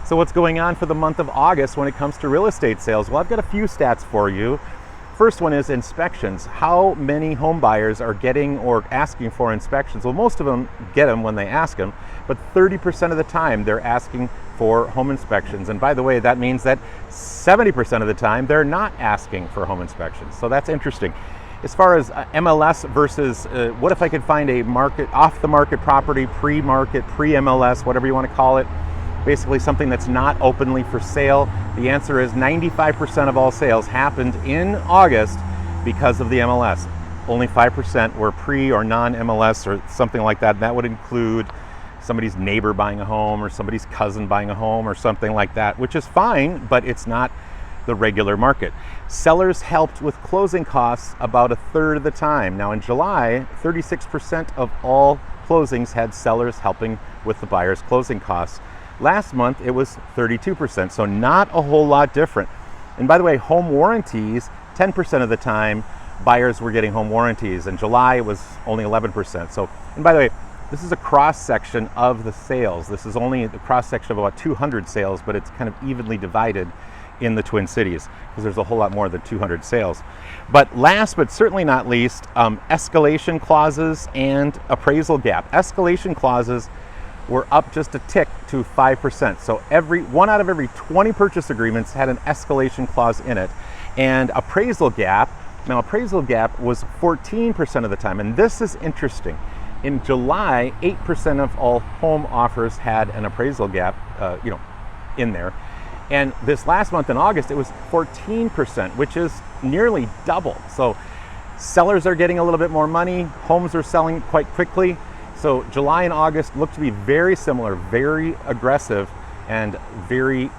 So what's going on for the month of August when it comes to real estate sales? Well, I've got a few stats for you. First one is inspections. How many home buyers are getting or asking for inspections? Well, most of them get them when they ask them, but 30% of the time they're asking for home inspections. And by the way, that means that 70% of the time they're not asking for home inspections. So that's interesting. As far as MLS versus what if I could find a market, off the market property, pre-market, pre-MLS, whatever you want to call it, basically something that's not openly for sale, the answer is 95% of all sales happened in August because of the MLS. Only 5% were pre or non-MLS or something like that. And that would include somebody's neighbor buying a home or somebody's cousin buying a home or something like that, which is fine, but it's not the regular market. Sellers helped with closing costs about a third of the time. Now in July, 36% of all closings had sellers helping with the buyer's closing costs. Last month, it was 32%, so not a whole lot different. And by the way, home warranties, 10% of the time, buyers were getting home warranties. In July, it was only 11%. So, and by the way, this is a cross-section of the sales. This is only the cross-section of about 200 sales, but it's kind of evenly divided in the Twin Cities because there's a whole lot more than 200 sales. But last but certainly not least, escalation clauses and appraisal gap. Escalation clauses were up just a tick to 5%. So one out of every 20 purchase agreements had an escalation clause in it. And appraisal gap, now appraisal gap was 14% of the time. And this is interesting. In July, 8% of all home offers had an appraisal gap, in there. And this last month in August, it was 14%, which is nearly double. So sellers are getting a little bit more money. Homes are selling quite quickly. So July and August look to be very similar, very aggressive, and very